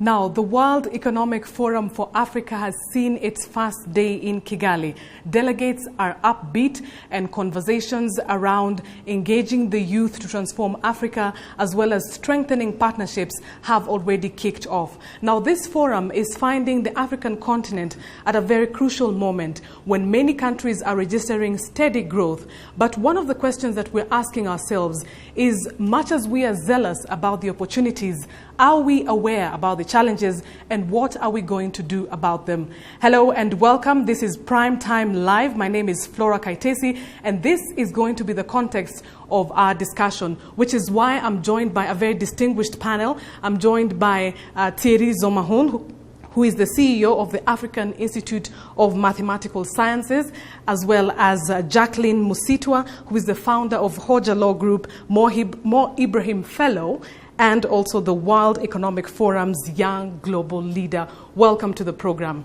Now, the World Economic Forum for Africa has seen its first day in Kigali. Delegates are upbeat and conversations around engaging the youth to transform Africa as well as strengthening partnerships have already kicked off. Now, this forum is finding the African continent at a very crucial moment when many countries are registering steady growth. But one of the questions that we're asking ourselves is, much as we are zealous about the opportunities, are we aware about the challenges and what are we going to do about them? Hello and welcome. This is Prime Time Live. My name is Flora Kaitesi and this is going to be the context of our discussion, which is why I'm joined by a very distinguished panel. I'm joined by Thierry Zomahun, who is the CEO of the African Institute of Mathematical Sciences, as well as Jacqueline Musitwa, who is the founder of Hoja Law Group, Mo Ibrahim Fellow, and also the World Economic Forum's Young Global Leader. Welcome to the program.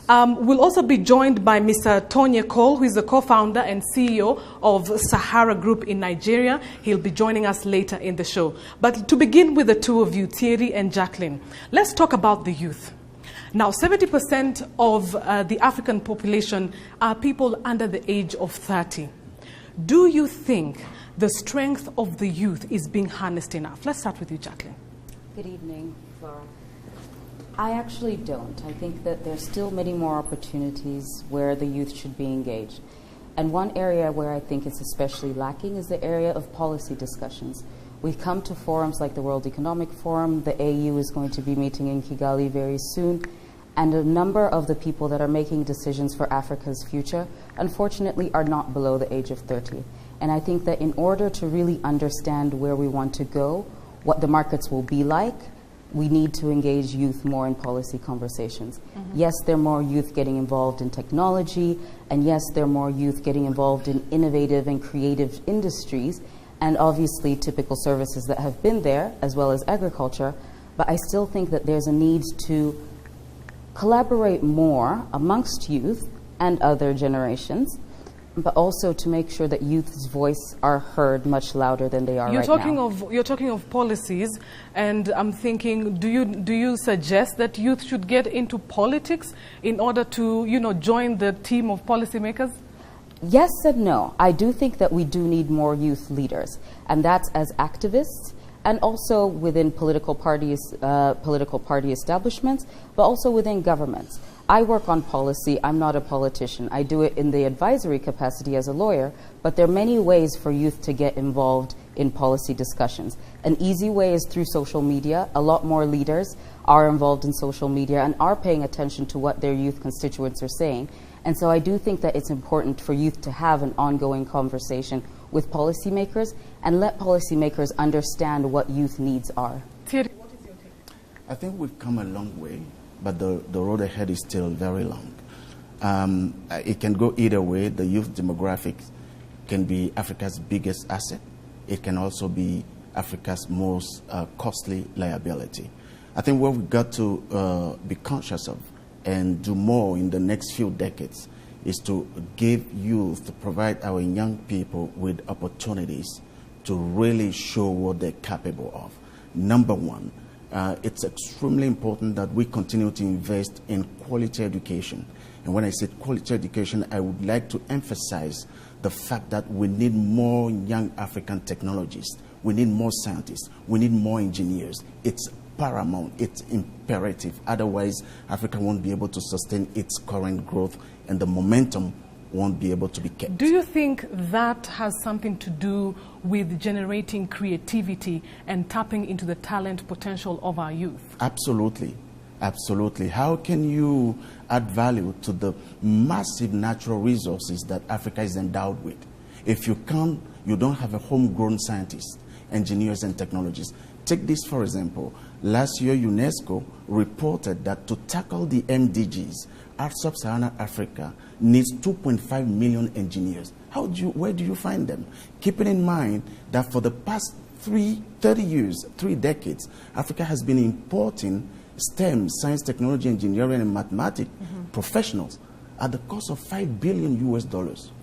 We'll also be joined by Mr. Tonye Cole, who is the co-founder and CEO of Sahara Group in Nigeria. He'll be joining us later in the show. But to begin with the two of you, Thierry and Jacqueline, let's talk about the youth. Now, 70% of the African population are people under the age of 30. Do you think the strength of the youth is being harnessed enough? Let's start with you, Jacqueline. Good evening, Flora. I actually don't. I think that there's still many more opportunities where the youth should be engaged. And one area where I think it's especially lacking is the area of policy discussions. We come to forums like the World Economic Forum. The AU is going to be meeting in Kigali very soon. And a number of the people that are making decisions for Africa's future, unfortunately, are not below the age of 30. And I think that in order to really understand where we want to go, what the markets will be like, we need to engage youth more in policy conversations. Mm-hmm. Yes, there are more youth getting involved in technology, and yes, there are more youth getting involved in innovative and creative industries, and obviously typical services that have been there, as well as agriculture. But I still think that there's a need to collaborate more amongst youth and other generations, but also to make sure that youth's voice are heard much louder than they are right now. You're talking of policies, and I'm thinking, do you suggest that youth should get into politics in order to, join the team of policymakers? Yes and no. I do think that we do need more youth leaders, and that's as activists, and also within political party establishments, but also within governments. I work on policy. I'm not a politician. I do it in the advisory capacity as a lawyer, but there are many ways for youth to get involved in policy discussions. An easy way is through social media. A lot more leaders are involved in social media and are paying attention to what their youth constituents are saying. And so I do think that it's important for youth to have an ongoing conversation with policymakers and let policymakers understand what youth needs are. Thierry, what is your take? I think we've come a long way, but the road ahead is still very long. It can go either way. The youth demographics can be Africa's biggest asset. It can also be Africa's most costly liability. I think what we've got to be conscious of and do more in the next few decades is to give youth, to provide our young people with opportunities to really show what they're capable of. Number one, it's extremely important that we continue to invest in quality education. And when I say quality education, I would like to emphasize the fact that we need more young African technologists. We need more scientists. We need more engineers. It's paramount. It's imperative. Otherwise, Africa won't be able to sustain its current growth and the momentum won't be able to be kept. Do you think that has something to do with generating creativity and tapping into the talent potential of our youth? Absolutely. Absolutely. How can you add value to the massive natural resources that Africa is endowed with? If you don't have a homegrown scientist, engineers and technologists. Take this for example. Last year, UNESCO reported that to tackle the MDGs, sub-Saharan Africa needs 2.5 million engineers. Where do you find them? Keeping in mind that for the past 30 years, 3 decades, Africa has been importing STEM, science, technology, engineering, and mathematics professionals at the cost of $5 billion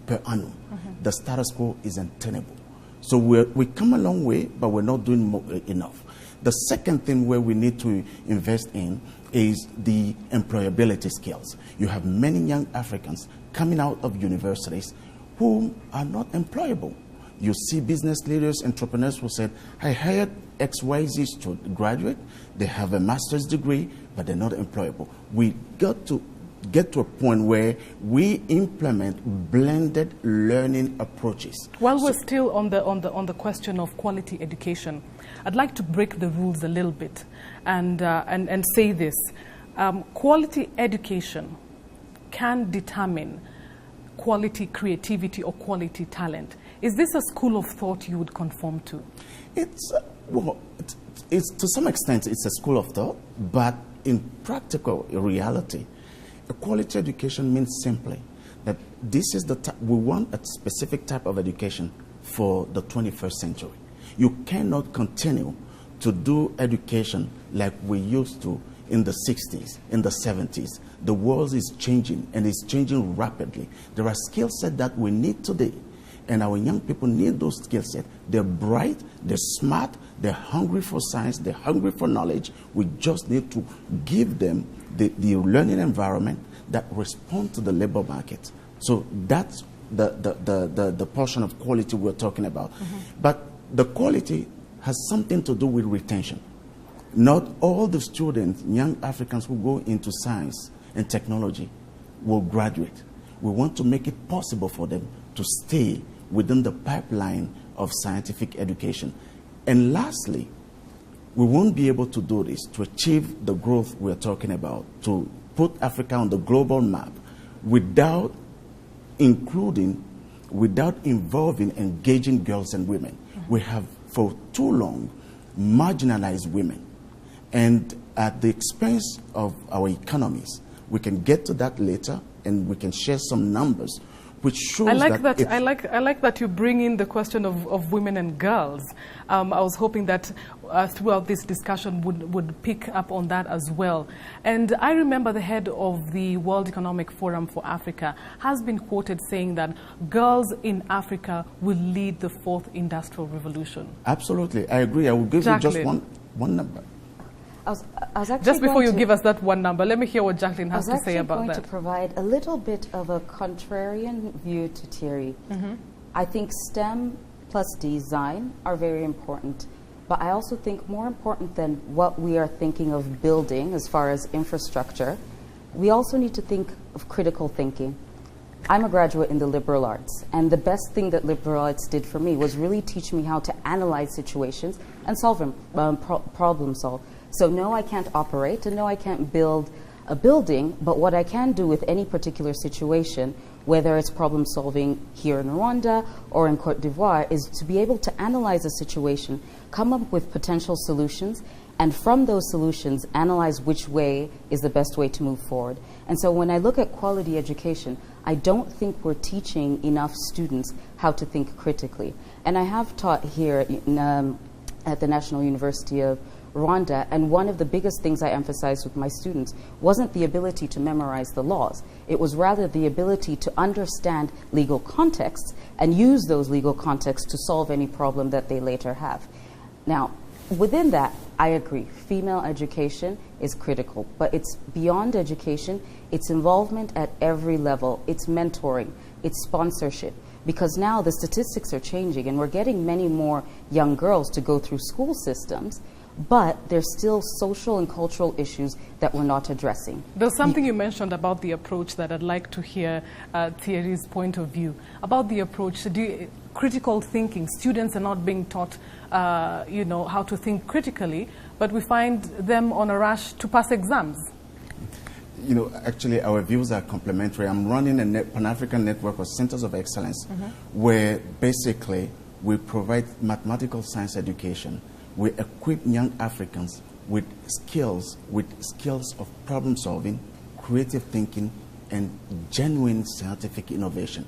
per annum. The status quo is untenable. So we come a long way, but we're not doing enough. The second thing where we need to invest in is the employability skills. You have many young Africans coming out of universities who are not employable. You see business leaders, entrepreneurs who said, I hired XYZ graduate, they have a master's degree, but they're not employable. We got to get to a point where we implement blended learning approaches. While we're still on the question of quality education, I'd like to break the rules a little bit and say this. Quality education can determine quality creativity or quality talent. Is this a school of thought you would conform to? It's to some extent it's a school of thought, but in practical reality, a quality education means simply that this is we want a specific type of education for the 21st century. You cannot continue to do education like we used to in the 60s, in the 70s. The world is changing, and it's changing rapidly. There are skill sets that we need today, and our young people need those skill sets. They're bright, they're smart, they're hungry for science, they're hungry for knowledge. We just need to give them the learning environment that responds to the labor market. So that's the portion of quality we're talking about. But the quality has something to do with retention. Not all the students, young Africans who go into science and technology will graduate. We want to make it possible for them to stay within the pipeline of scientific education. And lastly, we won't be able to do this, to achieve the growth we're talking about, to put Africa on the global map, without involving, engaging girls and women. We have, for too long, marginalized women. And at the expense of our economies, we can get to that later, and we can share some numbers, which shows I like that you bring in the question of women and girls. I was hoping that throughout this discussion would pick up on that as well. And I remember the head of the World Economic Forum for Africa has been quoted saying that girls in Africa will lead the fourth industrial revolution. Absolutely, I agree. I will give you just one number. Just before you give us that one number, let me hear what Jacqueline has to say about that. I was actually going to provide a little bit of a contrarian view to Thierry. I think STEM plus design are very important, but I also think more important than what we are thinking of building as far as infrastructure, we also need to think of critical thinking. I'm a graduate in the liberal arts, and the best thing that liberal arts did for me was really teach me how to analyze situations and solve them, problem solve. So no, I can't operate, and no, I can't build a building, but what I can do with any particular situation, whether it's problem solving here in Rwanda or in Cote d'Ivoire, is to be able to analyze a situation, come up with potential solutions, and from those solutions, analyze which way is the best way to move forward. And so when I look at quality education, I don't think we're teaching enough students how to think critically. And I have taught here at the National University of Rwanda, and one of the biggest things I emphasized with my students wasn't the ability to memorize the laws. It was rather the ability to understand legal contexts and use those legal contexts to solve any problem that they later have. Now, within that, I agree, female education is critical, but it's beyond education, it's involvement at every level, it's mentoring, it's sponsorship. Because now the statistics are changing, and we're getting many more young girls to go through school systems, but there's still social and cultural issues that we're not addressing. There's something you mentioned about the approach that I'd like to hear Thierry's point of view. About the approach, critical thinking. Students are not being taught how to think critically, but we find them on a rush to pass exams. Actually, our views are complementary. I'm running a Pan-African network of centers of excellence where basically we provide mathematical science education. We equip young Africans with skills of problem solving, creative thinking, and genuine scientific innovation.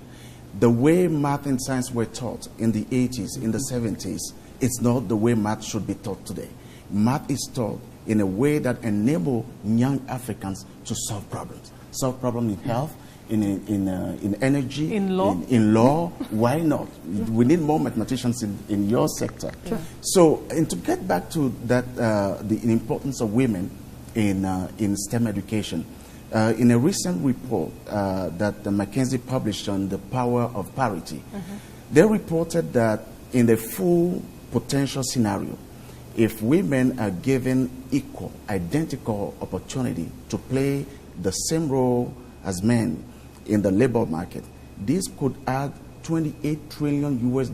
The way math and science were taught in the 80s, in the 70s, it's not the way math should be taught today. Math is taught in a way that enables young Africans to solve problems in health, in energy, in law. In law. Why not? We need more mathematicians in your sector. Sure. So, and to get back to that, the importance of women in STEM education, in a recent report that McKinsey published on the power of parity, they reported that in the full potential scenario, if women are given equal, identical opportunity to play the same role as men in the labor market, this could add $28 trillion US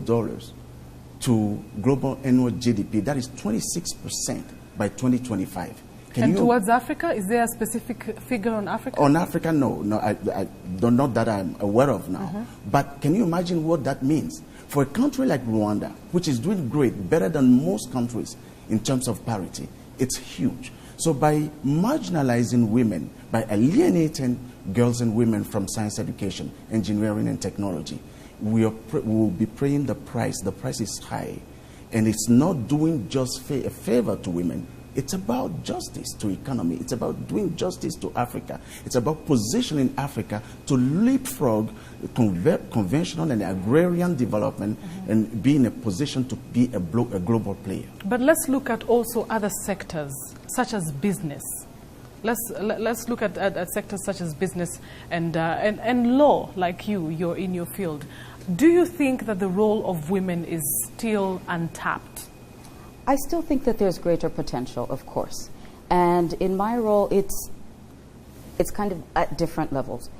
to global annual GDP. That is 26% by 2025. And towards Africa, is there a specific figure on Africa? On Africa, no. I don't know that I'm aware of now. But can you imagine what that means? For a country like Rwanda, which is doing great, better than most countries in terms of parity, it's huge. So by marginalizing women, by alienating girls and women from science education, engineering and technology, we'll be paying the price. The price is high. And it's not doing just a favor to women. It's about justice to economy. It's about doing justice to Africa. It's about positioning Africa to leapfrog conventional and agrarian development and be in a position to be a global player. But let's look at also other sectors, such as business. Let's look at sectors such as business and law, like you're in your field. Do you think that the role of women is still untapped? I still think that there's greater potential, of course. And in my role, it's kind of at different levels.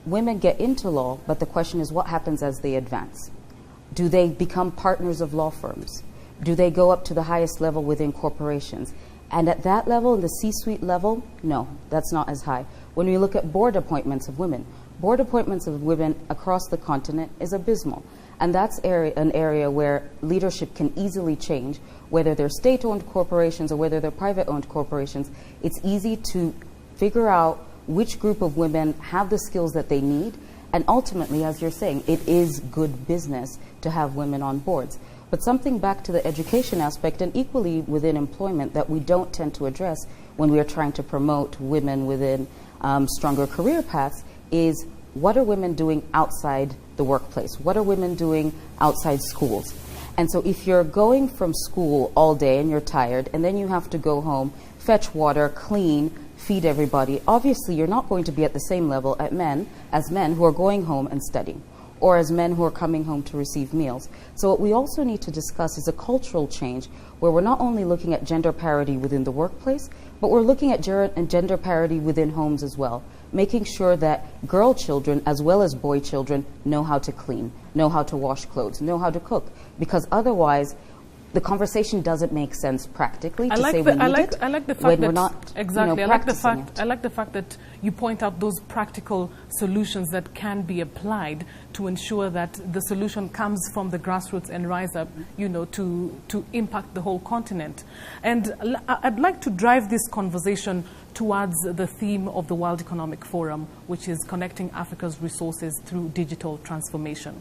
Women get into law, but the question is what happens as they advance? Do they become partners of law firms? Do they go up to the highest level within corporations? And at that level, in the C-suite level, no, that's not as high. When we look at board appointments of women across the continent is abysmal. And that's an area where leadership can easily change, whether they're state-owned corporations or whether they're private-owned corporations. It's easy to figure out which group of women have the skills that they need. And ultimately, as you're saying, it is good business to have women on boards. But something back to the education aspect and equally within employment that we don't tend to address when we are trying to promote women within stronger career paths is what are women doing outside the workplace? What are women doing outside schools? And so if you're going from school all day and you're tired and then you have to go home, fetch water, clean, feed everybody, obviously you're not going to be at the same level as men who are going home and studying, or as men who are coming home to receive meals. So what we also need to discuss is a cultural change where we're not only looking at gender parity within the workplace, but we're looking at gender parity within homes as well, making sure that girl children as well as boy children know how to clean, know how to wash clothes, know how to cook, because otherwise the conversation doesn't make sense practically to say we need it. I like the fact when that we're not, exactly. practicing it. I like the fact that you point out those practical solutions that can be applied to ensure that the solution comes from the grassroots and rise up, to impact the whole continent. And I'd like to drive this conversation towards the theme of the World Economic Forum, which is connecting Africa's resources through digital transformation.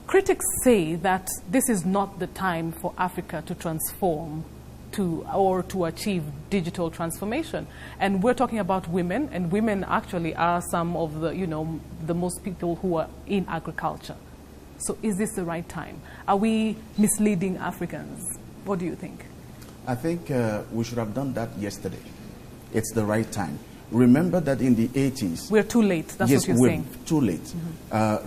Critics say that this is not the time for Africa to transform or to achieve digital transformation. And we're talking about women, and women actually are some of the most people who are in agriculture. So is this the right time? Are we misleading Africans? What do you think? I think we should have done that yesterday. It's the right time. Remember that in the 80s... We're too late, that's what you're saying. Yes, we're too late.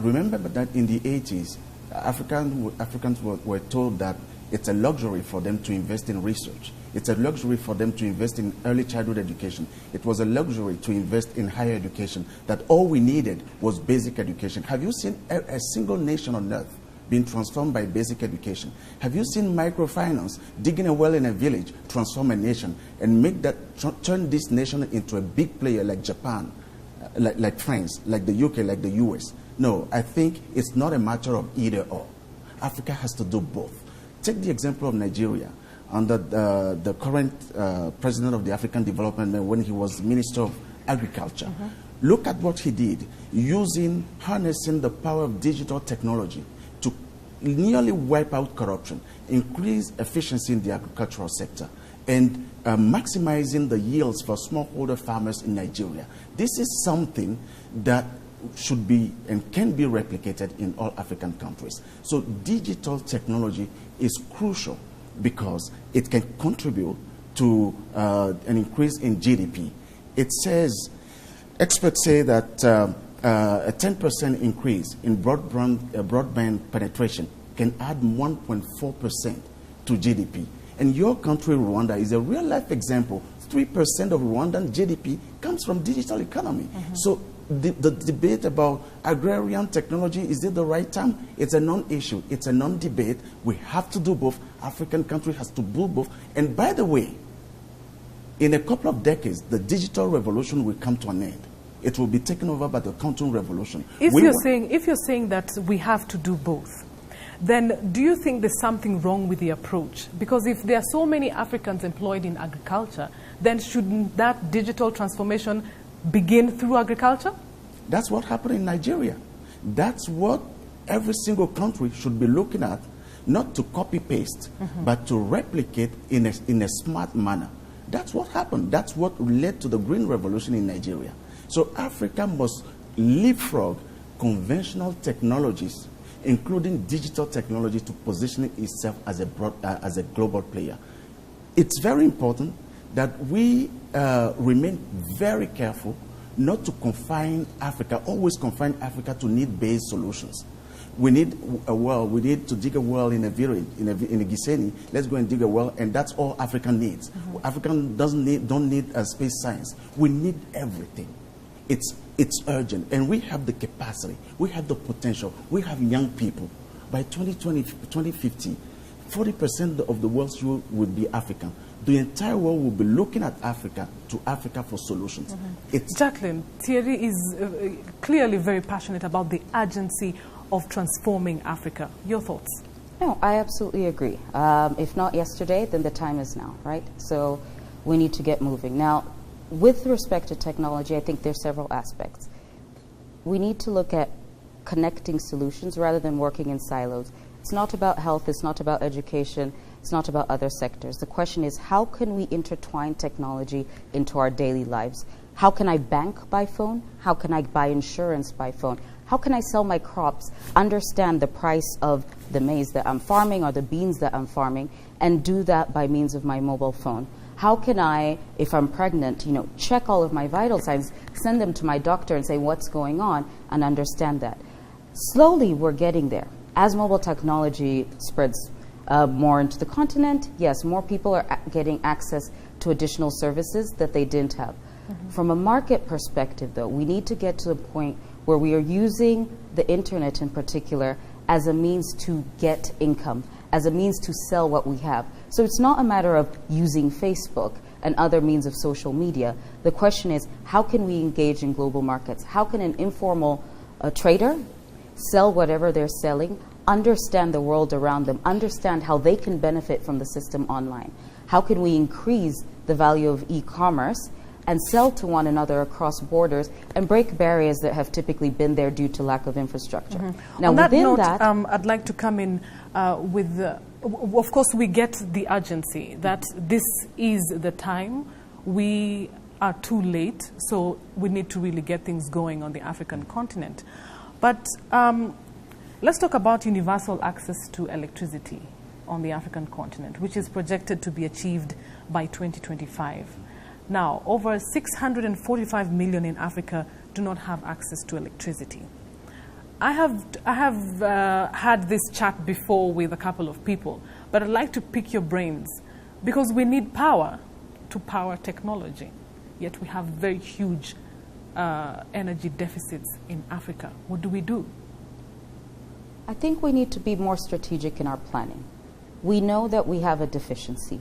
Remember that in the 80s, Africans were told that it's a luxury for them to invest in research. It's a luxury for them to invest in early childhood education. It was a luxury to invest in higher education, that all we needed was basic education. Have you seen a single nation on earth being transformed by basic education? Have you seen microfinance digging a well in a village transform a nation and make that turn this nation into a big player like Japan, like France, like the UK, like the US? No, I think it's not a matter of either or. Africa has to do both. Take the example of Nigeria. Under the current president of the African Development Bank, when he was Minister of Agriculture, look at what he did, harnessing the power of digital technology to nearly wipe out corruption, increase efficiency in the agricultural sector, and maximizing the yields for smallholder farmers in Nigeria. This is something that should be and can be replicated in all African countries. So digital technology is crucial because it can contribute to an increase in GDP. It says, experts say that a 10% increase in broadband penetration can add 1.4% to GDP. And your country, Rwanda, is a real-life example. 3% of Rwandan GDP comes from digital economy. So the debate about agrarian technology, is it the right term? It's a non-issue. It's a non-debate. We have to do both. African country has to do both. And by the way, in a couple of decades, the digital revolution will come to an end. It will be taken over by the quantum revolution. If you're saying that we have to do both, then do you think there's something wrong with the approach? Because if there are so many Africans employed in agriculture, then shouldn't that digital transformation begin through agriculture? That's what happened in Nigeria. That's what every single country should be looking at, not to copy-paste, but to replicate in a smart manner. That's what happened. That's what led to the Green Revolution in Nigeria. So Africa must leapfrog conventional technologies, including digital technology, to position itself as a global player. It's very important that we remain very careful not to confine Africa, always confine Africa to need-based solutions. We need a well, we need to dig a well in a village, in a Giseni. Let's go and dig a well, and that's all Africa needs. African don't need space science. We need everything. It's urgent, and we have the capacity, we have the potential, we have young people. By 2050, 40% of the world's youth will be African. The entire world will be looking at Africa, to Africa for solutions. Jacqueline, Thierry is clearly very passionate about the urgency of transforming Africa. Your thoughts? No, I absolutely agree. If not yesterday, then the time is now, right? So we need to get moving. Now, with respect to technology, I think there's several aspects. We need to look at connecting solutions rather than working in silos. It's not about health, it's not about education, it's not about other sectors. The question is, how can we intertwine technology into our daily lives? How can I bank by phone? How can I buy insurance by phone? How can I sell my crops, understand the price of the maize that I'm farming or the beans that I'm farming, and do that by means of my mobile phone? How can I, if I'm pregnant, check all of my vital signs, send them to my doctor and say what's going on, and understand that? Slowly, we're getting there. As mobile technology spreads more into the continent, yes, more people are getting access to additional services that they didn't have. From a market perspective, though, we need to get to the point where we are using the internet in particular as a means to get income, as a means to sell what we have. So it's not a matter of using Facebook and other means of social media. The question is, how can we engage in global markets? How can an informal trader sell whatever they're selling, understand the world around them, understand how they can benefit from the system online? How can we increase the value of e-commerce and sell to one another across borders and break barriers that have typically been there due to lack of infrastructure? Now, on that within note, that, I'd like to come in with, of course, we get the urgency that this is the time. We are too late, so we need to really get things going on the African continent. But let's talk about universal access to electricity on the African continent, which is projected to be achieved by 2025. Now, over 645 million in Africa do not have access to electricity. I have had this chat before with a couple of people, but I'd like to pick your brains because we need power to power technology, yet we have very huge energy deficits in Africa. What do we do? I think we need to be more strategic in our planning. We know that we have a deficiency.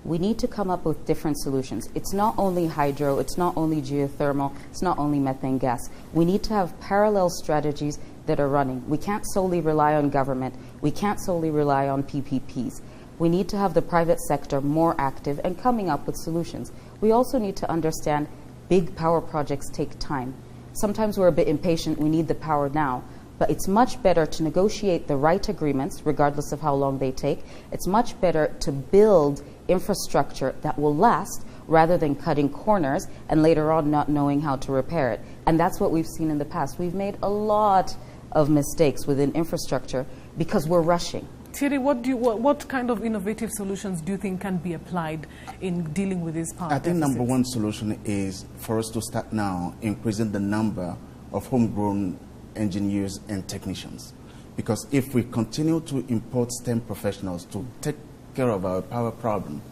We need to come up with different solutions. It's not only hydro, it's not only geothermal, it's not only methane gas. We need to have parallel strategies that are running. We can't solely rely on government. We can't solely rely on PPPs. We need to have the private sector more active and coming up with solutions. We also need to understand big power projects take time. Sometimes we're a bit impatient, we need the power now. But it's much better to negotiate the right agreements, regardless of how long they take. It's much better to build infrastructure that will last rather than cutting corners and later on not knowing how to repair it. And that's what we've seen in the past. We've made a lot of mistakes within infrastructure because we're rushing. Thierry, what kind of innovative solutions do you think can be applied in dealing with these power I think deficits? number one solution is for us to start now increasing the number of homegrown engineers and technicians. Because if we continue to import STEM professionals to take care of our power problem,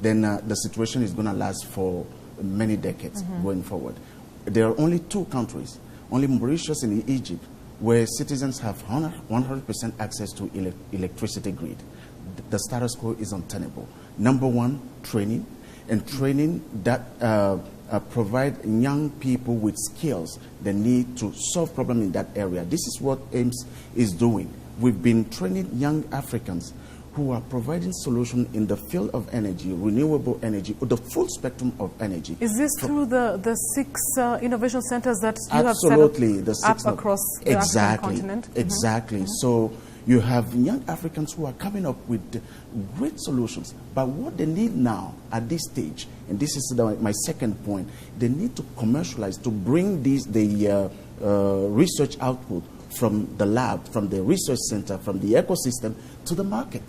then the situation is going to last for many decades going forward. There are only two countries, only Mauritius and Egypt, where citizens have 100% access to electricity grid. The status quo is untenable. Number one, training, and training that provide young people with skills they need to solve problems in that area. This is what AIMS is doing. We've been training young Africans who are providing solutions in the field of energy, renewable energy, or the full spectrum of energy. Is this through the 6 innovation centers that you Absolutely, have set up across the African continent? Exactly. So you have young Africans who are coming up with great solutions. But what they need now at this stage, and this is my second point, they need to commercialize, to bring the research output from the lab, from the research center, from the ecosystem to the market.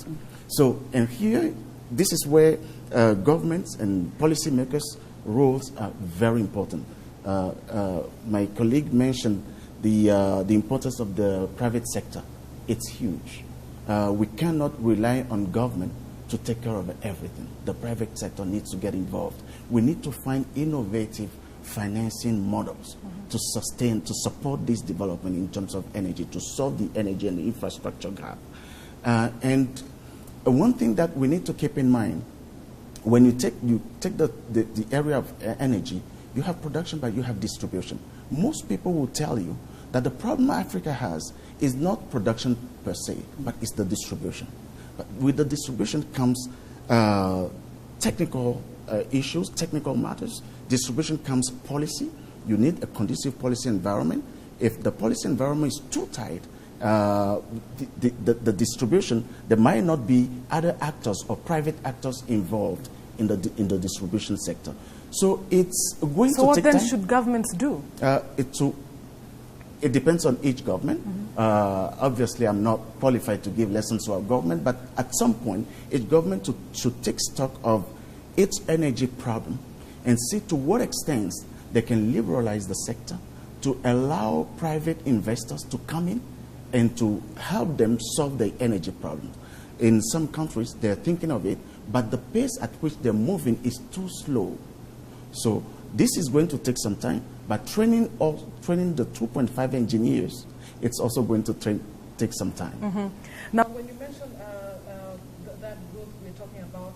So, and here, this is where governments and policymakers' roles are very important. My colleague mentioned the importance of the private sector. It's huge. We cannot rely on government to take care of everything. The private sector needs to get involved. We need to find innovative financing models to sustain, to support this development in terms of energy, to solve the energy and the infrastructure gap. And one thing that we need to keep in mind, when you take the area of energy, you have production, but you have distribution. Most people will tell you that the problem Africa has is not production per se, but it's the distribution. But with the distribution comes technical issues, technical matters. Distribution comes policy. You need a conducive policy environment. If the policy environment is too tight, the distribution, there might not be other actors or private actors involved in the distribution sector. So it's going to take time. So what then should governments do? It depends on each government. Obviously, I'm not qualified to give lessons to our government, but at some point, each government should take stock of its energy problem and see to what extent they can liberalize the sector to allow private investors to come in and to help them solve their energy problem. In some countries, they're thinking of it, but the pace at which they're moving is too slow. So this is going to take some time, but training the 2.5 engineers, it's also going to take some time. Now, when you mentioned that growth we're talking about,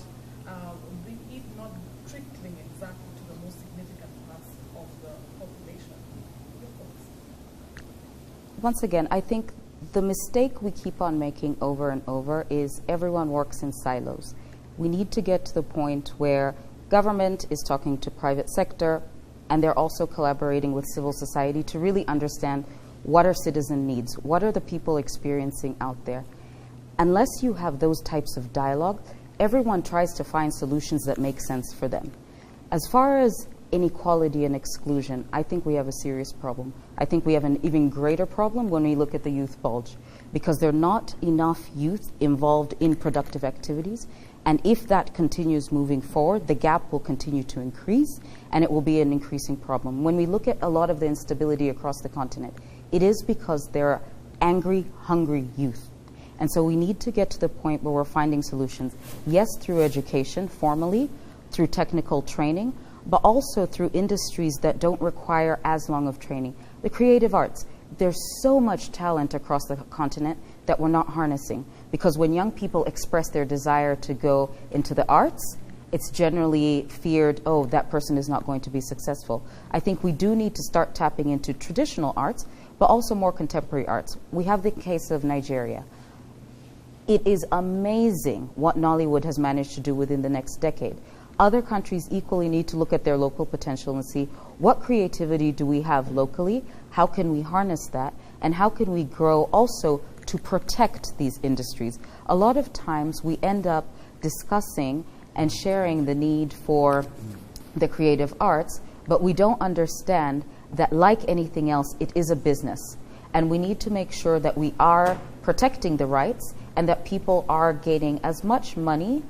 it not trickling exactly to the most significant parts of the population. Your thoughts? Once again, I think the mistake we keep on making over and over is everyone works in silos. We need to get to the point where government is talking to private sector, and they're also collaborating with civil society to really understand what are citizen needs, what are the people experiencing out there. Unless you have those types of dialogue, everyone tries to find solutions that make sense for them. As far as inequality and exclusion, I think we have a serious problem. I think we have an even greater problem when we look at the youth bulge, because there are not enough youth involved in productive activities. And if that continues moving forward, the gap will continue to increase, and it will be an increasing problem. When we look at a lot of the instability across the continent, it is because there are angry, hungry youth. And so we need to get to the point where we're finding solutions, yes, through education, formally, through technical training, but also through industries that don't require as long of training. The creative arts, there's so much talent across the continent that we're not harnessing. Because when young people express their desire to go into the arts, it's generally feared, oh, that person is not going to be successful. I think we do need to start tapping into traditional arts, but also more contemporary arts. We have the case of Nigeria. It is amazing what Nollywood has managed to do within the next decade. Other countries equally need to look at their local potential and see what creativity do we have locally, how can we harness that, and how can we grow also to protect these industries. A lot of times we end up discussing and sharing the need for the creative arts, but we don't understand that, like anything else, it is a business. And we need to make sure that we are protecting the rights and that people are gaining as much money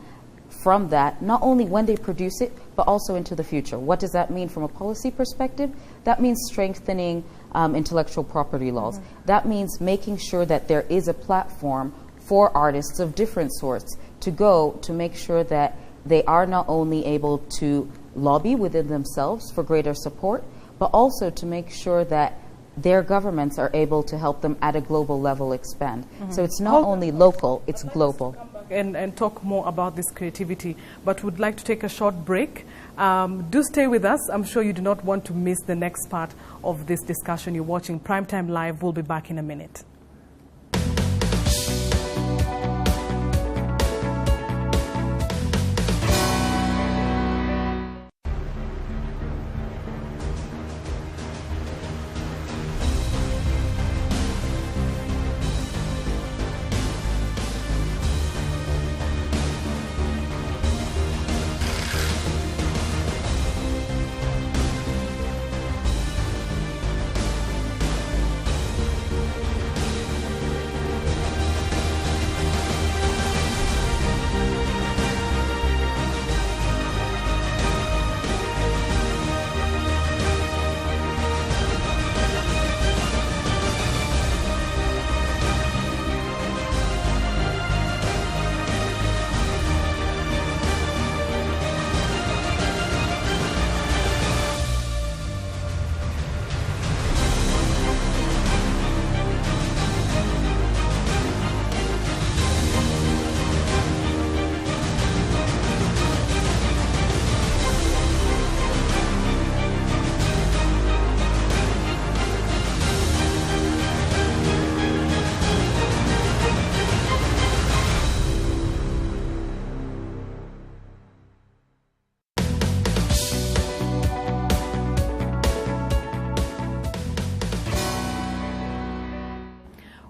from that, not only when they produce it, but also into the future. What does that mean from a policy perspective? That means strengthening intellectual property laws. That means making sure that there is a platform for artists of different sorts to go to make sure that they are not only able to lobby within themselves for greater support, but also to make sure that their governments are able to help them at a global level expand. So it's not only local, it's global. And talk more about this creativity, but would like to take a short break. Do stay with us. I'm sure you do not want to miss the next part of this discussion. You're watching Primetime Live. We'll be back in a minute.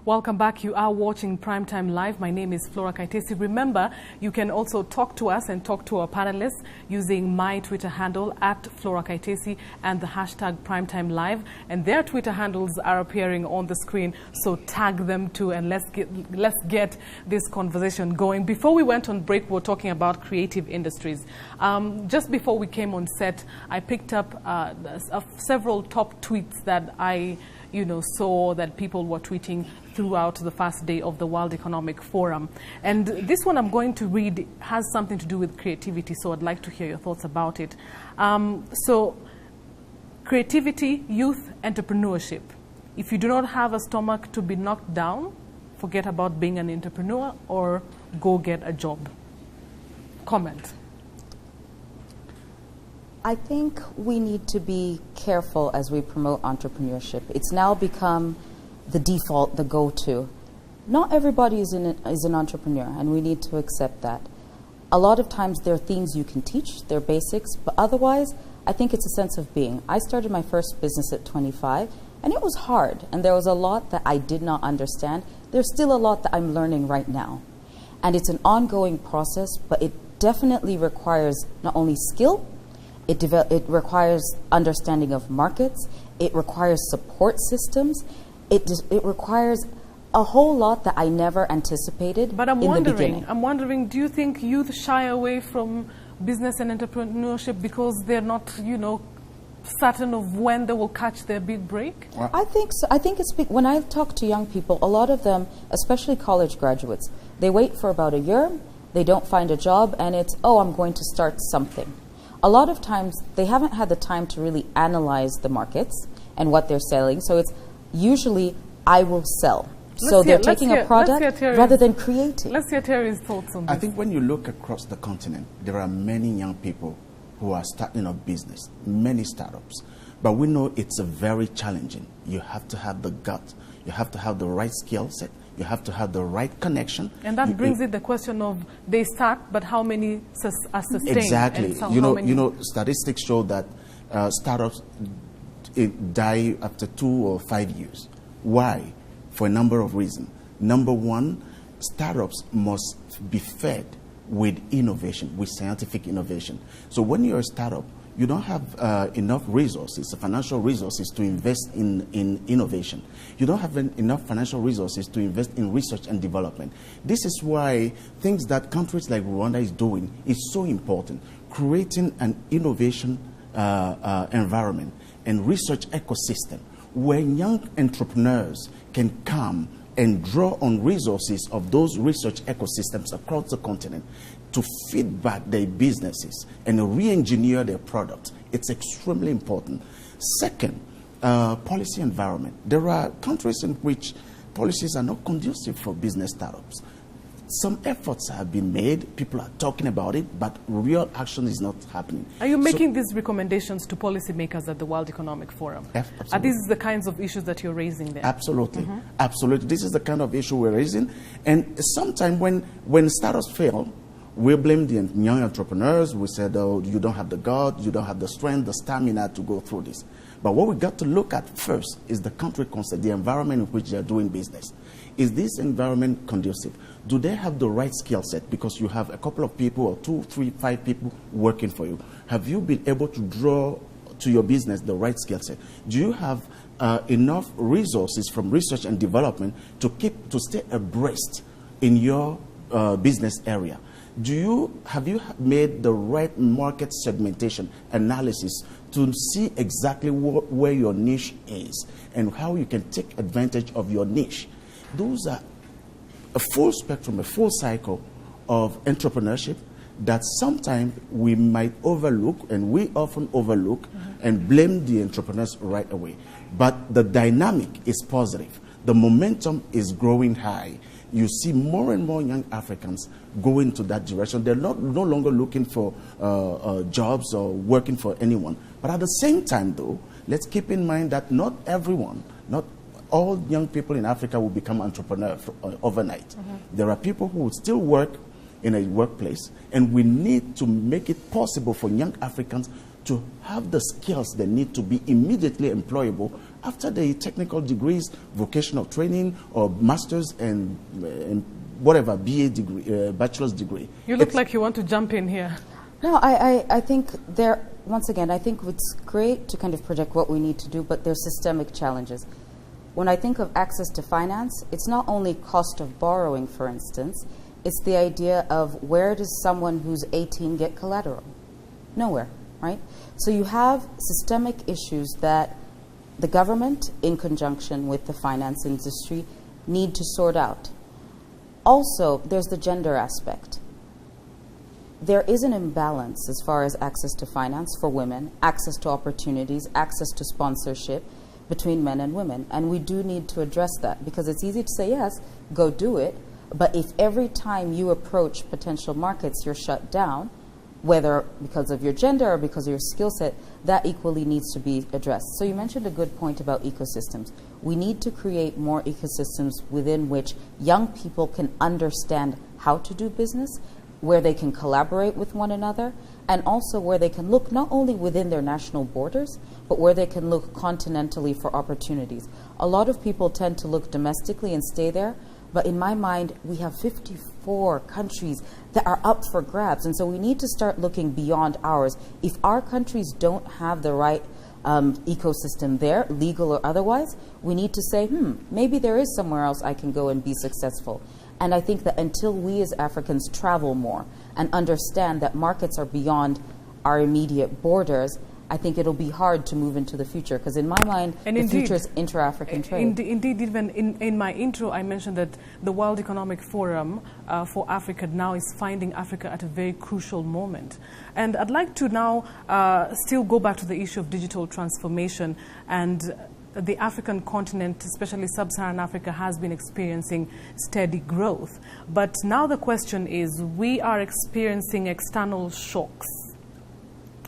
Welcome back. You are watching Primetime Live. My name is Flora Kaitesi. Remember, you can also talk to us and talk to our panelists using my Twitter handle at Flora Kaitesi and the hashtag Primetime Live. And their Twitter handles are appearing on the screen, so tag them too, and let's get this conversation going. Before we went on break, we were talking about creative industries. Just before we came on set, I picked up several top tweets that I saw that people were tweeting throughout the first day of the World Economic Forum. And this one I'm going to read has something to do with creativity, so I'd like to hear your thoughts about it. So, creativity, youth, entrepreneurship. If you do not have a stomach to be knocked down, forget about being an entrepreneur or go get a job. Comment. I think we need to be careful as we promote entrepreneurship. It's now become the default, the go-to. Not everybody is an entrepreneur, and we need to accept that. A lot of times there are things you can teach, they're basics, but otherwise, I think it's a sense of being. I started my first business at 25, and it was hard, and there was a lot that I did not understand. There's still a lot that I'm learning right now. And it's an ongoing process, but it definitely requires not only skill, it requires understanding of markets, it requires support systems, it requires a whole lot that I never anticipated but I'm in wondering, the beginning. I'm wondering, do you think youth shy away from business and entrepreneurship because they're not, certain of when they will catch their big break? I think so. I think it's when I talk to young people, a lot of them, especially college graduates, they wait for about a year, they don't find a job, and it's, oh, I'm going to start something. A lot of times, they haven't had the time to really analyze the markets and what they're selling, so it's usually, I will sell. So they're taking a product rather than creating. Let's hear Terry's thoughts on this. I think when you look across the continent, there are many young people who are starting a business, many startups. But we know it's a very challenging. You have to have the gut. You have to have the right skill set. You have to have the right connection. And that brings it the question of they start, but how many are sustained? Exactly. Statistics show that startups die after 2 or 5 years. Why? For a number of reasons. Number one, startups must be fed with innovation, with scientific innovation. So when you're a startup, you don't have enough resources, financial resources to invest in innovation. You don't have enough financial resources to invest in research and development. This is why things that countries like Rwanda is doing is so important. Creating an innovation environment and research ecosystem where young entrepreneurs can come and draw on resources of those research ecosystems across the continent to feed back their businesses and re-engineer their products. It's extremely important. Second, policy environment. There are countries in which policies are not conducive for business startups. Some efforts have been made, people are talking about it, but real action is not happening. Are you making these recommendations to policymakers at the World Economic Forum? Absolutely. Are these the kinds of issues that you're raising there? Absolutely. Absolutely. This is the kind of issue we're raising. And sometimes when startups fail, we blame the young entrepreneurs. We said, oh, you don't have the guts, you don't have the strength, the stamina to go through this. But what we got to look at first is the country concept, the environment in which they're doing business. Is this environment conducive? Do they have the right skill set? Because you have a couple of people or 2, 3, 5 people working for you. Have you been able to draw to your business the right skill set? Do you have enough resources from research and development to stay abreast in your business area? Have you made the right market segmentation analysis to see exactly where your niche is and how you can take advantage of your niche? Those are a full spectrum, a full cycle of entrepreneurship that sometimes we might overlook, and we often overlook and blame the entrepreneurs right away. But the dynamic is positive. The momentum is growing high. You see more and more young Africans go into that direction. They're no longer looking for jobs or working for anyone. But at the same time, though, let's keep in mind that not everyone, not all young people in Africa will become entrepreneurs overnight. There are people who will still work in a workplace, and we need to make it possible for young Africans to have the skills they need to be immediately employable after the technical degrees, vocational training, or master's and whatever, BA degree, bachelor's degree. You look like you want to jump in here. No, I think there, once again, I think it's great to kind of project what we need to do, but there's systemic challenges. When I think of access to finance, it's not only cost of borrowing, for instance, it's the idea of where does someone who's 18 get collateral? Nowhere, right? So you have systemic issues that the government, in conjunction with the finance industry, need to sort out. Also, there's the gender aspect. There is an imbalance as far as access to finance for women, access to opportunities, access to sponsorship between men and women. And we do need to address that, because it's easy to say, yes, go do it. But if every time you approach potential markets, you're shut down, whether because of your gender or because of your skill set, that equally needs to be addressed. So you mentioned a good point about ecosystems. We need to create more ecosystems within which young people can understand how to do business, where they can collaborate with one another, and also where they can look not only within their national borders, but where they can look continentally for opportunities. A lot of people tend to look domestically and stay there, but in my mind, we have 54 countries that are up for grabs, and so we need to start looking beyond ours. If our countries don't have the right ecosystem there, legal or otherwise, we need to say, maybe there is somewhere else I can go and be successful. And I think that until we as Africans travel more and understand that markets are beyond our immediate borders, I think it'll be hard to move into the future, because in my mind, the future is inter-African trade. Indeed, even in my intro, I mentioned that the World Economic Forum for Africa now is finding Africa at a very crucial moment. And I'd like to now still go back to the issue of digital transformation. And the African continent, especially sub-Saharan Africa, has been experiencing steady growth. But now the question is, we are experiencing external shocks,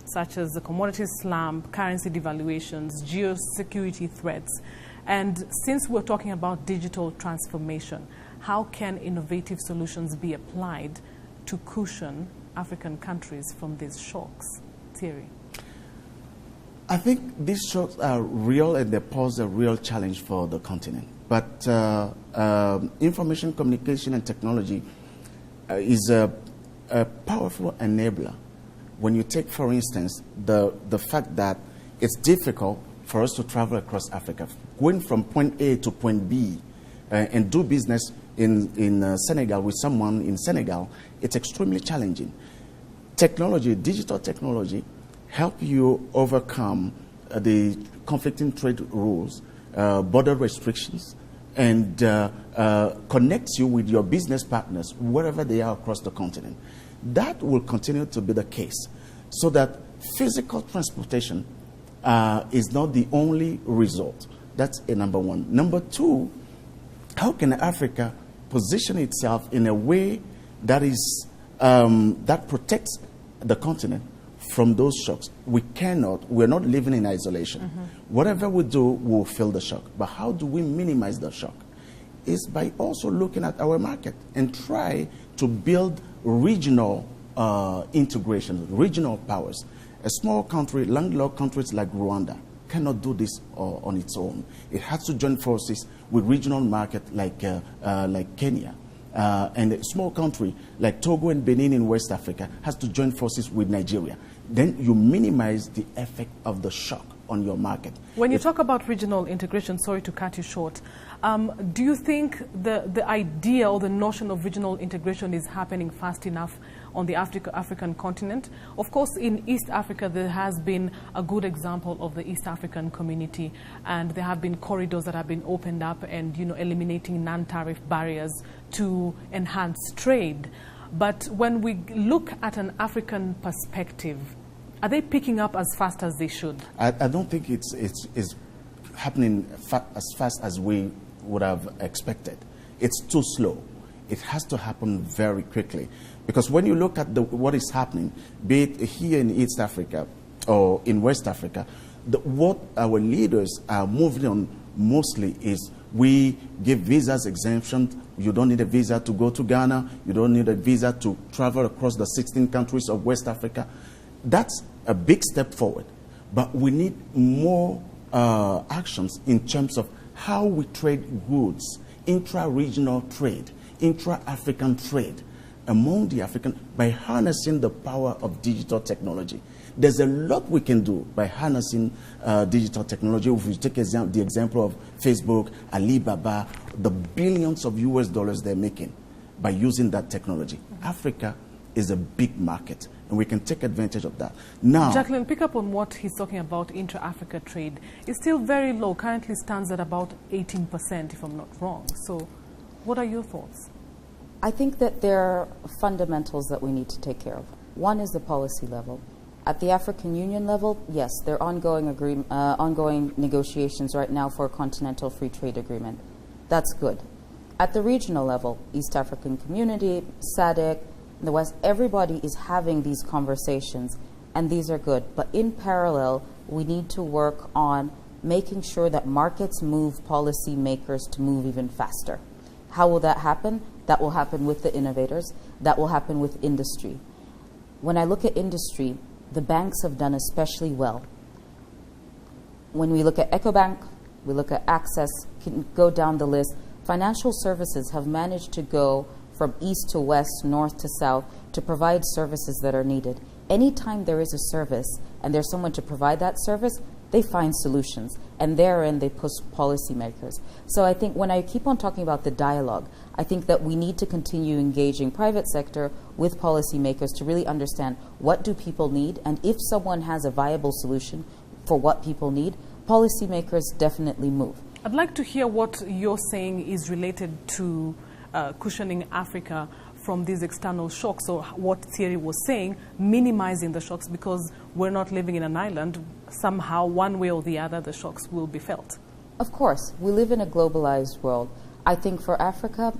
such as the commodity slump, currency devaluations, geosecurity threats. And since we're talking about digital transformation, how can innovative solutions be applied to cushion African countries from these shocks? Thierry. I think these shocks are real and they pose a real challenge for the continent. But information communication and technology is a powerful enabler. When you take, for instance, the fact that it's difficult for us to travel across Africa, going from point A to point B and do business in Senegal with someone in Senegal, it's extremely challenging. Technology, digital technology, help you overcome the conflicting trade rules, border restrictions, and connects you with your business partners wherever they are across the continent. That will continue to be the case, so that physical transportation is not the only result. That's a number one. Number two, how can Africa position itself in a way that is that protects the continent from those shocks? We're not living in isolation. Whatever we do, we'll feel the shock. But how do we minimize the shock? Is by also looking at our market and try to build regional integration, regional powers. A small country, landlocked countries like Rwanda, cannot do this on its own. It has to join forces with regional market like Kenya. And a small country like Togo and Benin in West Africa has to join forces with Nigeria. Then you minimize the effect of the shock on your market. When you talk about regional integration, sorry to cut you short, do you think the idea or the notion of regional integration is happening fast enough on the African continent? Of course, in East Africa, there has been a good example of the East African community, and there have been corridors that have been opened up and, eliminating non-tariff barriers to enhance trade. But when we look at an African perspective, are they picking up as fast as they should? I don't think it's happening as fast as we would have expected. It's too slow. It has to happen very quickly. Because when you look at what is happening, be it here in East Africa or in West Africa, what our leaders are moving on mostly is we give visas exemption. You don't need a visa to go to Ghana. You don't need a visa to travel across the 16 countries of West Africa. That's a big step forward. But we need more actions in terms of how we trade goods, intra-regional trade, intra-African trade among the African, by harnessing the power of digital technology. There's a lot we can do by harnessing digital technology. If we take the example of Facebook, Alibaba, the billions of US dollars they're making by using that technology. Africa is a big market, and we can take advantage of that. Now, Jacqueline, pick up on what he's talking about, intra-Africa trade. It's still very low, currently stands at about 18%, if I'm not wrong. So what are your thoughts? I think that there are fundamentals that we need to take care of. One is the policy level. At the African Union level, yes, there are ongoing negotiations right now for a continental free trade agreement. That's good. At the regional level, East African Community, SADC, the West, everybody is having these conversations, and these are good. But in parallel, we need to work on making sure that markets move policy makers to move even faster. How will that happen? That will happen with the innovators. That will happen with industry. When I look at industry, the banks have done especially well. When we look at EcoBank, we look at Access, can go down the list. Financial services have managed to go from east to west, north to south, to provide services that are needed. Anytime there is a service and there's someone to provide that service, they find solutions, and therein they push policymakers. So I think when I keep on talking about the dialogue, I think that we need to continue engaging private sector with policymakers to really understand what do people need, and if someone has a viable solution for what people need, policymakers definitely move. I'd like to hear what you're saying is related to cushioning Africa from these external shocks, or what Thierry was saying, minimizing the shocks, because we're not living in an island. Somehow, one way or the other, the shocks will be felt. Of course, we live in a globalized world. I think for Africa,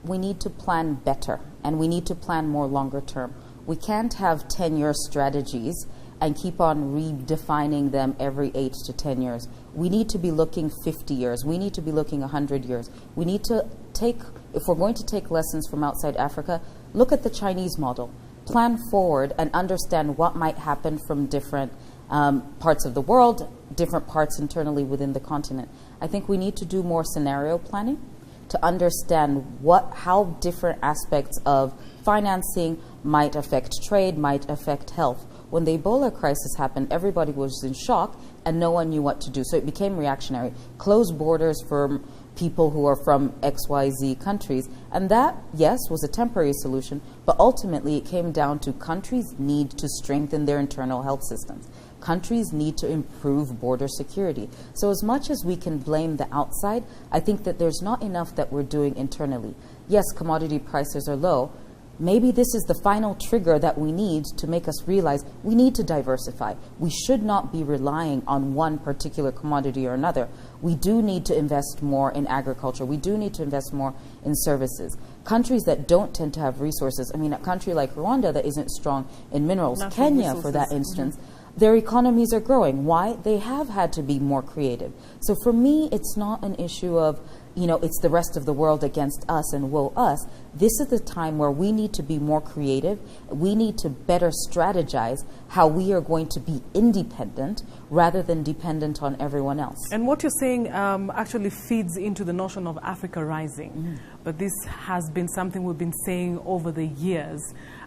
we need to plan better, and we need to plan more longer term. We can't have 10-year strategies and keep on redefining them every 8 to 10 years. We need to be looking 50 years. We need to be looking 100 years. We need to take, if we're going to take lessons from outside Africa, look at the Chinese model. plan forward and understand what might happen from different parts of the world, different parts internally within the continent. I think we need to do more scenario planning to understand how different aspects of financing might affect trade, might affect health. When the Ebola crisis happened, everybody was in shock and no one knew what to do. So it became reactionary. Closed borders for people who are from XYZ countries. And that, yes, was a temporary solution, but ultimately it came down to countries need to strengthen their internal health systems. Countries need to improve border security. So as much as we can blame the outside, I think that there's not enough that we're doing internally. Yes, commodity prices are low. Maybe this is the final trigger that we need to make us realize we need to diversify. We should not be relying on one particular commodity or another. We do need to invest more in agriculture. We do need to invest more in services. Countries that don't tend to have resources, I mean, a country like Rwanda that isn't strong in minerals, Natural Kenya resources. for that instance, their economies are growing. Why? They have had to be more creative. So for me, it's not an issue of, it's the rest of the world against us and woe us. This is the time where we need to be more creative. We need to better strategize how we are going to be independent rather than dependent on everyone else. And what you're saying actually feeds into the notion of Africa rising. But this has been something we've been saying over the years.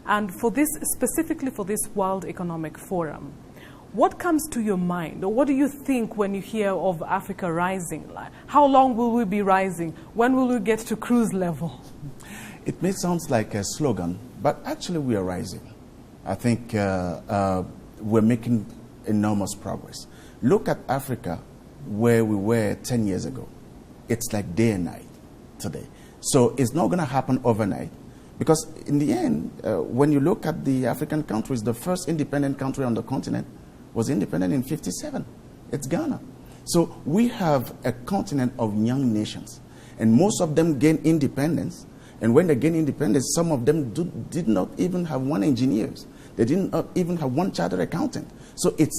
And for this, specifically for this World Economic Forum, what comes to your mind, or what do you think when you hear of Africa rising? Like, how long will we be rising? When will we get to cruise level? It may sound like a slogan, but actually we are rising. I think we're making enormous progress. Look at Africa where we were 10 years ago. It's like day and night today. So it's not going to happen overnight. Because in the end, when you look at the African countries, the first independent country on the continent was independent in 1957. It's Ghana. So we have a continent of young nations. And most of them gain independence. And when they gain independence, some of them did not even have one engineer. They didn't even have one chartered accountant. So it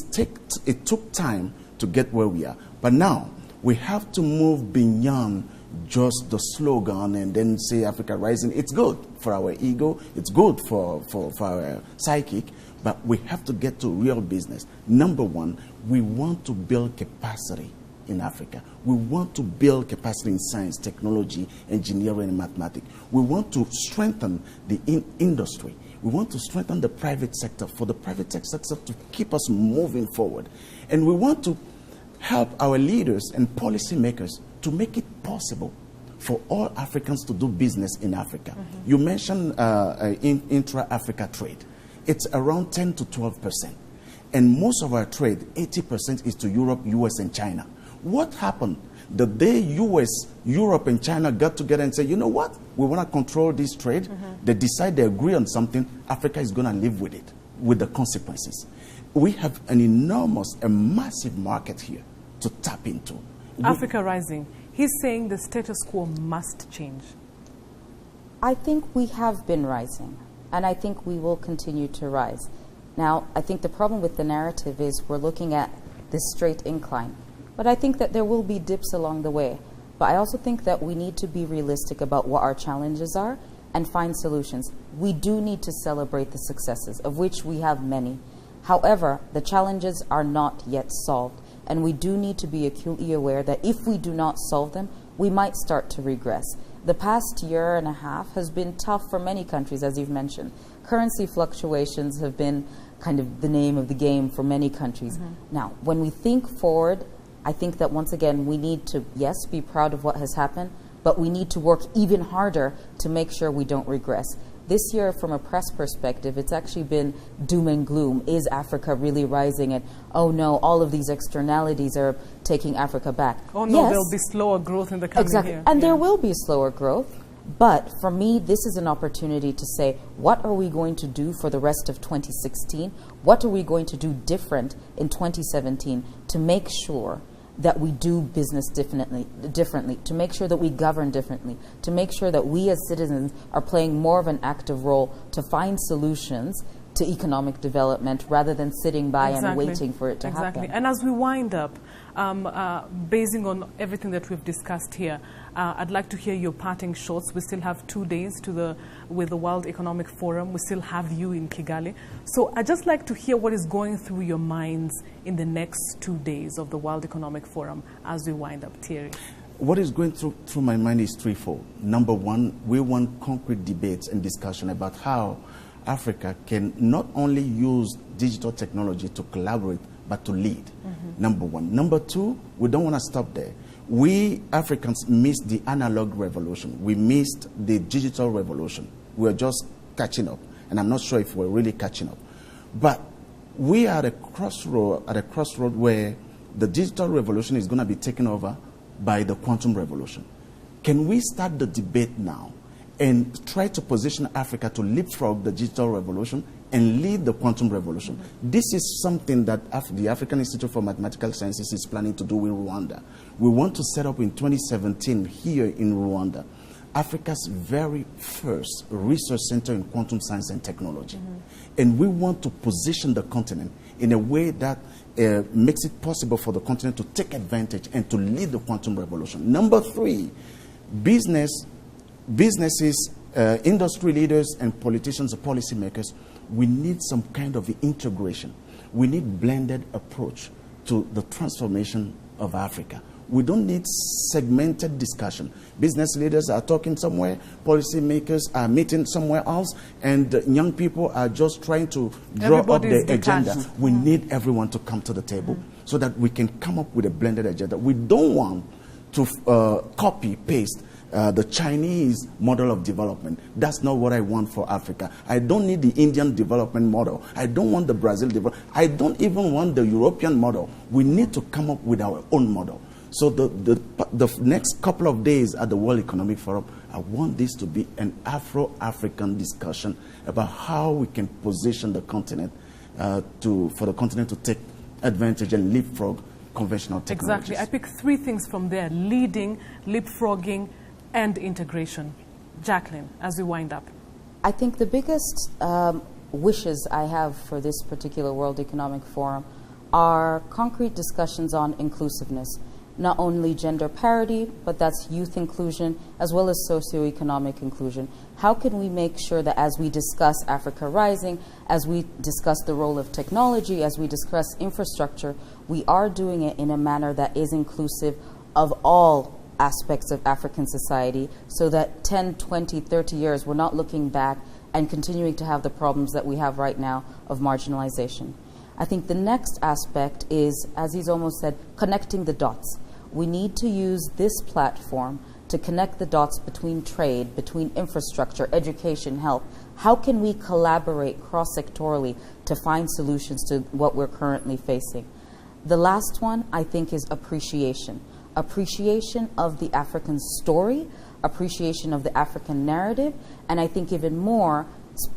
took time to get where we are. But now, we have to move beyond just the slogan and then say Africa rising. It's good for our ego. It's good for our psychic. But we have to get to real business. Number one, we want to build capacity in Africa. We want to build capacity in science, technology, engineering, and mathematics. We want to strengthen the industry. We want to strengthen the private sector for the private sector to keep us moving forward. And we want to help our leaders and policymakers to make it possible for all Africans to do business in Africa. You mentioned intra-Africa trade. It's around 10 to 12%. And most of our trade, 80% is to Europe, US, and China. What happened? The day US, Europe, and China got together and said, you know what? We want to control this trade. They decide they agree on something. Africa is going to live with it, with the consequences. We have an enormous, a massive market here to tap into. Africa rising. He's saying the status quo must change. I think we have been rising. And I think we will continue to rise. Now, I think the problem with the narrative is we're looking at this straight incline. But I think that there will be dips along the way. But I also think that we need to be realistic about what our challenges are and find solutions. We do need to celebrate the successes, of which we have many. However, the challenges are not yet solved. And we do need to be acutely aware that if we do not solve them, we might start to regress. The past year and a half has been tough for many countries, as you've mentioned. Currency fluctuations have been kind of the name of the game for many countries. Now, when we think forward, I think that once again, we need to, yes, be proud of what has happened, but we need to work even harder to make sure we don't regress. This year, from a press perspective, it's actually been doom and gloom. Is Africa really rising? And, oh no, all of these externalities are taking Africa back. Oh no, yes, there'll be slower growth in the coming year. And there will be slower growth. But for me, this is an opportunity to say, what are we going to do for the rest of 2016? What are we going to do different in 2017 to make sure that we do business differently, to make sure that we govern differently, to make sure that we as citizens are playing more of an active role to find solutions to economic development rather than sitting by and waiting for it to happen. And as we wind up, basing on everything that we've discussed here, I'd like to hear your parting shots. We still have 2 days with the World Economic Forum. We still have you in Kigali. So I'd just like to hear what is going through your minds in the next 2 days of the World Economic Forum as we wind up. Thierry. What is going through my mind is threefold. Number one, we want concrete debates and discussion about how Africa can not only use digital technology to collaborate, but to lead. Number one. Number two, we don't want to stop there. We Africans missed the analog revolution. We missed the digital revolution. We're just catching up. And I'm not sure if we're really catching up. But we are at a crossroad where the digital revolution is going to be taken over by the quantum revolution. Can we start the debate now and try to position Africa to leapfrog the digital revolution and lead the quantum revolution? This is something that the African Institute for Mathematical Sciences is planning to do with Rwanda. We want to set up in 2017 here in Rwanda Africa's very first research center in quantum science and technology. And we want to position the continent in a way that makes it possible for the continent to take advantage and to lead the quantum revolution. Number three, businesses, industry leaders and politicians or policymakers, we need some kind of integration. We need blended approach to the transformation of Africa. We don't need segmented discussion. Business leaders are talking somewhere, policymakers are meeting somewhere else, and young people are just trying to draw up the agenda. We need everyone to come to the table so that we can come up with a blended agenda. We don't want to copy, paste the Chinese model of development. That's not what I want for Africa. I don't need the Indian development model. I don't want the Brazil development. I don't even want the European model. We need to come up with our own model. So the next couple of days at the World Economic Forum, I want this to be an Afro-African discussion about how we can position the continent for the continent to take advantage and leapfrog conventional technologies. Exactly. I picked 3 things from there: leading, leapfrogging, and integration. Jacqueline, as we wind up. I think the biggest wishes I have for this particular World Economic Forum are concrete discussions on inclusiveness. Not only gender parity, but that's youth inclusion as well as socioeconomic inclusion. How can we make sure that as we discuss Africa Rising, as we discuss the role of technology, as we discuss infrastructure, we are doing it in a manner that is inclusive of all aspects of African society, so that 10, 20, 30 years we're not looking back and continuing to have the problems that we have right now of marginalization. I think the next aspect is, as he's almost said, connecting the dots. We need to use this platform to connect the dots between trade, between infrastructure, education, health. How can we collaborate cross-sectorally to find solutions to what we're currently facing? The last one, I think, is appreciation. Appreciation of the African story, appreciation of the African narrative, and I think even more,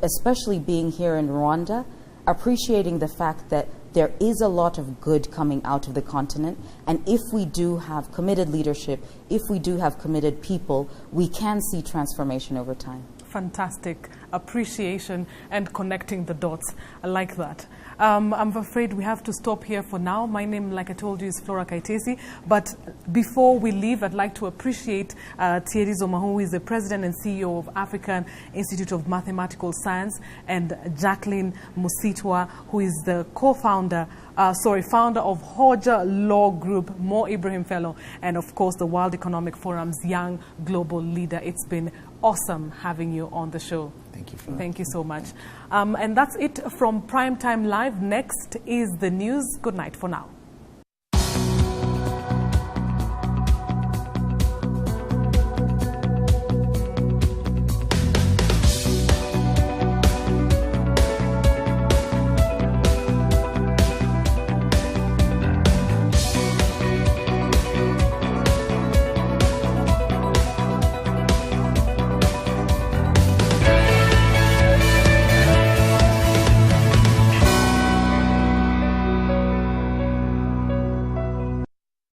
especially being here in Rwanda, appreciating the fact that there is a lot of good coming out of the continent, and if we do have committed leadership, if we do have committed people, we can see transformation over time. Fantastic. Appreciation and connecting the dots. I like that. I'm afraid we have to stop here for now. My name, like I told you, is Flora Kaitesi. But before we leave, I'd like to appreciate Thierry Zomaho, who is the President and CEO of African Institute of Mathematical Science, and Jacqueline Musitwa, who is the founder of Hoja Law Group, Mo Ibrahim Fellow, and of course the World Economic Forum's young global leader. It's been awesome having you on the show. Thank you, Flora. Thank you so much. And that's it from Primetime Live. Next is the news. Good night for now.